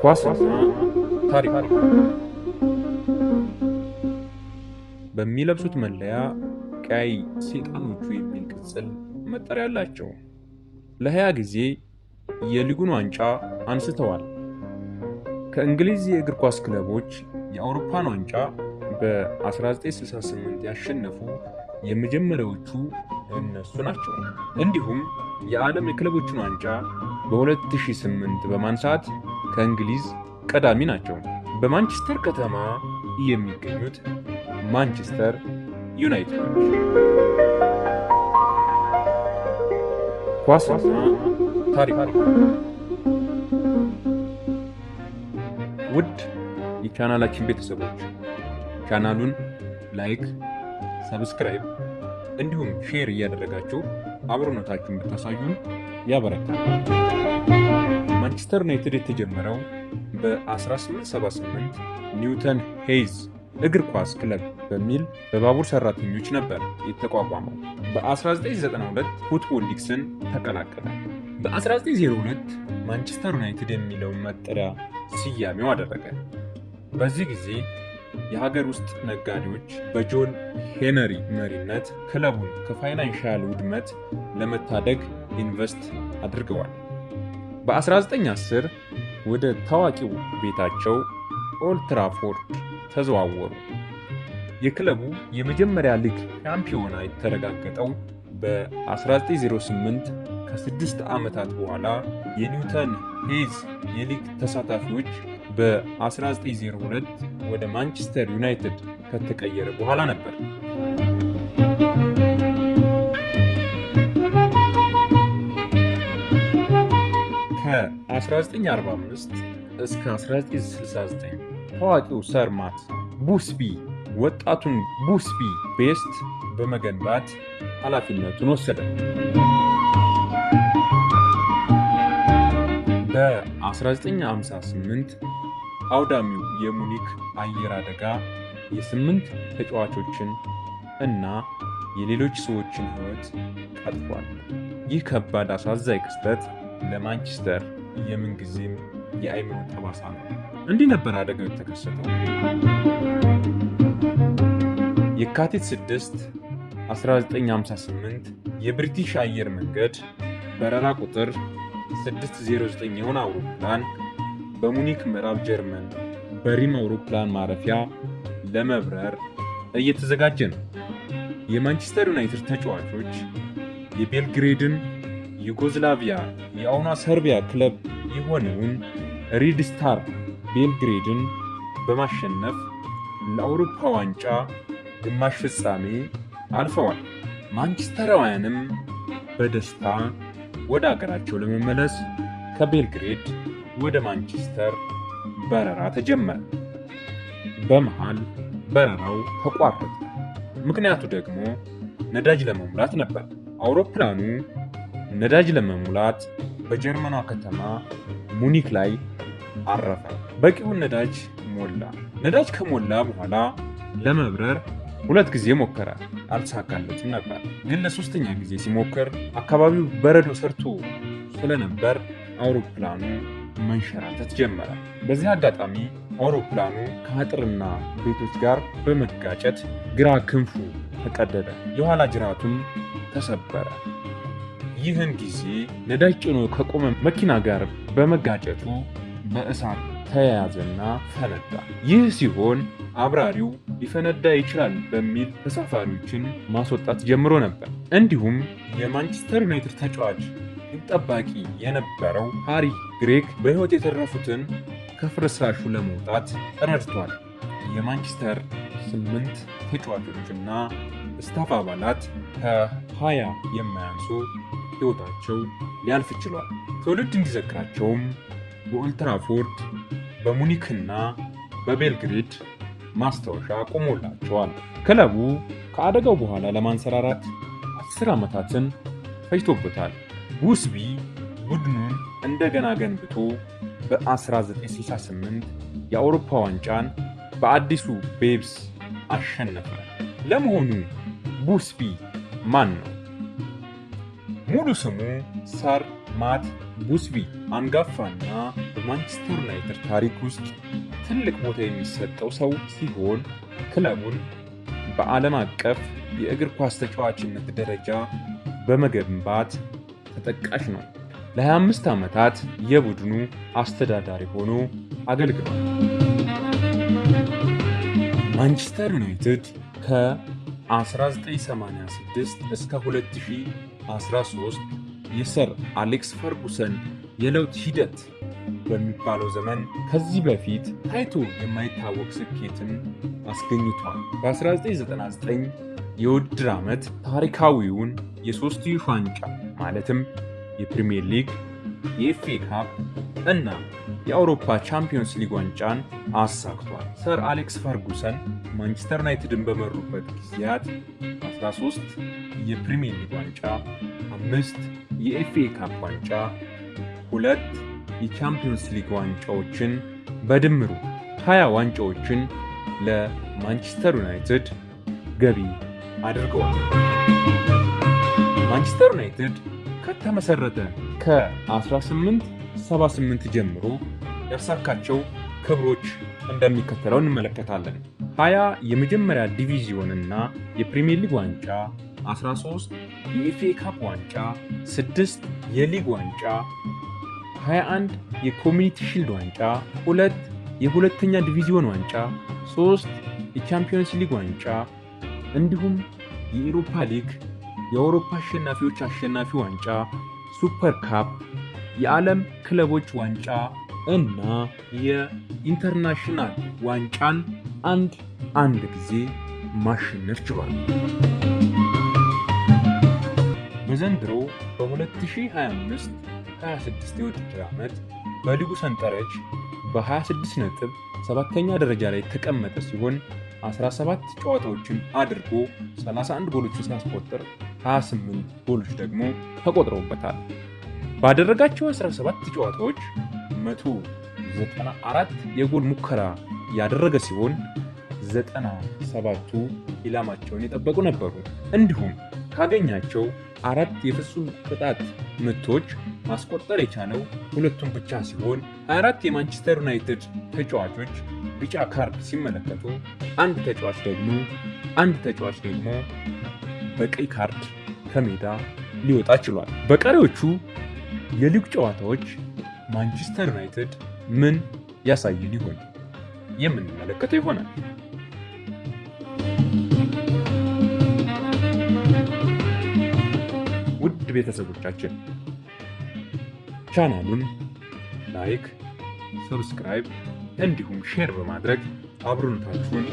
ኳስና ታሪክ በሚለብሱት መለያ ቀይ ሰይጣኖቹ የሚል ቅጽል መጠሪያ አላቸው። ለ20 ጊዜ የሊጉን ዋንጫ አንስተዋል። ከእንግሊዝ የእግር ኳስ ክለቦች የአውሮፓን ዋንጫ በ1968 ያሸነፉ የመጀመሪያዎቹ እነሱ ናቸው። እንዲሁም የዓለም የክለቦችን ዋንጫ በ2008 በማንሳት ከእንግሊዝ ቀዳሚ ናቸው። በማንቸስተር ከተማ የሚገኙት ማንቸስተር ዩናይትድ። ኳስና ታሪክ። ውድ የቻናላችን ቤተሰቦች ቻናሉን ላይክ፣ ሰብስክራይብ እንዲሁም ሼር እያደረጋችሁ አብሮነታችሁን ብታሳዩን ያበረታል። ማንቸስተር ዩናይትድ የተጀመረው በ1878 ኒውተን ሄይዝ እግር ኳስ ክለብ በሚል በባቡር ሰራተኞች ነበር የተቋቋመው። በ1992 ፉትቦል ሊግስን ተቀላቀለ። በ1902 ማንቸስተር ዩናይትድ የሚለውን መጠሪያ ስያሜው አደረገ። በዚህ ጊዜ የሀገር ውስጥ ነጋዴዎች በጆን ሄነሪ መሪነት ክለቡን ከፋይናንሻል ውድመት ለመታደግ ኢንቨስት አድርገዋል። በ1910 ወደ ታዋቂው ቤታቸው ኦልድ ትራፎርድ ተዘዋወሩ። የክለቡ የመጀመሪያ ሊግ ሻምፒዮና የተረጋገጠው በ1908 ከ6 ዓመታት በኋላ የኒውተን ሄይዝ የሊግ ተሳታፊዎች በ1902 ወደ ማንቸስተር ዩናይትድ ከተቀየረ በኋላ ነበር። ከ1945 እስከ 1969 ታዋቂው ሰር ማት ቡስቢ ወጣቱን ቡስቢ ቤስት በመገንባት ኃላፊነቱን ወሰደ። በ1958 አውዳሚው የሙኒክ አየር አደጋ የ8 ተጫዋቾችን እና የሌሎች ሰዎችን ሕይወት ቀጥፏል። ይህ ከባድ አሳዛኝ ክስተት ለማንቸስተር የምንጊዜም የአእምሮ ጠባሳ ነው። እንዲህ ነበር አደጋው የተከሰተው። የካቲት 6 1958 የብሪቲሽ አየር መንገድ በረራ ቁጥር 609 የሆነ አውሮፕላን በሙኒክ ምዕራብ ጀርመን በሪም አውሮፕላን ማረፊያ ለመብረር እየተዘጋጀ ነው። የማንቸስተር ዩናይትድ ተጫዋቾች የቤልግሬድን ዩጎዝላቪያ የአሁኗ ሰርቢያ ክለብ የሆነውን ሬድ ስታር ቤልግሬድን በማሸነፍ ለአውሮፓ ዋንጫ ግማሽ ፍጻሜ አልፈዋል። ማንቸስተራውያንም በደስታ ወደ አገራቸው ለመመለስ ከቤልግሬድ ወደ ማንቸስተር በረራ ተጀመረ። በመሃል በረራው ተቋረጠ። ምክንያቱ ደግሞ ነዳጅ ለመሙላት ነበር። አውሮፕላኑ ነዳጅ ለመሙላት በጀርመኗ ከተማ ሙኒክ ላይ አረፈ። በቂውን ነዳጅ ሞላ። ነዳጅ ከሞላ በኋላ ለመብረር 2 ጊዜ ሞከረ፣ አልተሳካለትም ነበር። ግን ለ3ኛ ጊዜ ሲሞክር አካባቢው በረዶ ሰርቶ ስለነበር አውሮፕላኑ መንሸራተት ጀመረ። በዚህ አጋጣሚ አውሮፕላኑ ከአጥርና ቤቶች ጋር በመጋጨት ግራ ክንፉ ተቀደደ፣ የኋላ ጅራቱም ተሰበረ። ይህን ጊዜ ነዳጅ ጭኖ ከቆመ መኪና ጋር በመጋጨቱ በእሳት ተያያዘና ፈነዳ። ይህ ሲሆን አብራሪው ሊፈነዳ ይችላል በሚል ተሳፋሪዎችን ማስወጣት ጀምሮ ነበር። እንዲሁም የማንቸስተር ዩናይትድ ተጫዋች ጠባቂ የነበረው ሃሪ ግሬግ በሕይወት የተረፉትን ከፍርስራሹ ለመውጣት ረድቷል። የማንቸስተር 8 ተጫዋቾችና ስታፍ አባላት ከ20 የማያንሱ ሕይወታቸው ሊያልፍ ችሏል። ትውልድ እንዲዘክራቸውም በኦልድ ትራፎርድ በሙኒክና በቤልግሬድ ማስታወሻ ቆሞላቸዋል። ክለቡ ከአደጋው በኋላ ለማንሰራራት 10 ዓመታትን ፈጅቶበታል። ቡስቢ ቡድኑን እንደገና ገንብቶ በ1968 የአውሮፓ ዋንጫን በአዲሱ ቤብስ አሸነፈ። ለመሆኑ ቡስቢ ማን ነው? ሙሉ ስሙ ሰር ማት ቡስቢ አንጋፋና በማንቸስተር ዩናይትድ ታሪክ ውስጥ ትልቅ ቦታ የሚሰጠው ሰው ሲሆን ክለቡን በዓለም አቀፍ የእግር ኳስ ተጫዋችነት ደረጃ በመገንባት ተጠቃሽ ነው። ለ25 ዓመታት የቡድኑ አስተዳዳሪ ሆኖ አገልግሏል። ማንቸስተር ዩናይትድ ከ1986 እስከ 2013 የሰር አሌክስ ፈርጉሰን የለውጥ ሂደት በሚባለው ዘመን ከዚህ በፊት ታይቶ የማይታወቅ ስኬትን አስገኝቷል። በ1999 የውድድር ዓመት ታሪካዊውን የሶስትዮሽ ዋንጫ ማለትም የፕሪሚየር ሊግ፣ የኤፍኤ ካፕ እና የአውሮፓ ቻምፒዮንስ ሊግ ዋንጫን አሳክቷል። ሰር አሌክስ ፈርጉሰን ማንቸስተር ዩናይትድን በመሩበት ጊዜያት 13 የፕሪሚየር ሊግ ዋንጫ፣ 5 የኤፍኤ ካፕ ዋንጫ፣ 2 የቻምፒዮንስ ሊግ ዋንጫዎችን በድምሩ 20 ዋንጫዎችን ለማንቸስተር ዩናይትድ ገቢ አድርገዋል። ማንቸስተር ዩናይትድ ከተመሰረተ ከ1878 ጀምሮ ያሳካቸው ክብሮች እንደሚከተለው እንመለከታለን። 20 የመጀመሪያ ዲቪዚዮንና የፕሪሚየር ሊግ ዋንጫ፣ 13 የኤፍኤ ካፕ ዋንጫ፣ 6 የሊግ ዋንጫ፣ 21 የኮሚኒቲ ሺልድ ዋንጫ፣ 2 የሁለተኛ ዲቪዚዮን ዋንጫ፣ 3 የቻምፒዮንስ ሊግ ዋንጫ እንዲሁም የኢሮፓ ሊግ፣ የአውሮፓ አሸናፊዎች አሸናፊ ዋንጫ፣ ሱፐር ካፕ፣ የዓለም ክለቦች ዋንጫ እና የኢንተርናሽናል ዋንጫን አንድ ጊዜ ማሸነፍ ችሏል። በዘንድሮ በ2025-26 የውድድር ዓመት በሊጉ ሰንጠረዥ በ26 ነጥብ 7ኛ ደረጃ ላይ የተቀመጠ ሲሆን 17 ጨዋታዎችን አድርጎ 31 ጎሎችን ሲያስቆጥር 28 ጎሎች ደግሞ ተቆጥረውበታል። ባደረጋቸው 17 ጨዋታዎች 194 የጎል ሙከራ ያደረገ ሲሆን 97ቱ ኢላማቸውን የጠበቁ ነበሩ። እንዲሁም ካገኛቸው 4 የፍጹም ቅጣት ምቶች ማስቆጠር የቻለው 2ቱን ብቻ ሲሆን 24 የማንቸስተር ዩናይትድ ተጫዋቾች ቢጫ ካርድ ሲመለከቱ አንድ ተጫዋች ደግሞ በቀይ ካርድ ከሜዳ ሊወጣ ችሏል። በቀሪዎቹ የሊግ ጨዋታዎች ማንቸስተር ዩናይትድ ምን ያሳየን ይሆን የምንመለከተው ይሆናል። ውድ ቤተሰቦቻችን ቻናሉን ላይክ፣ ሰብስክራይብ እንዲሁም ሼር በማድረግ አብሮነታችሁን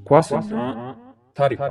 ኳስና ታሪክ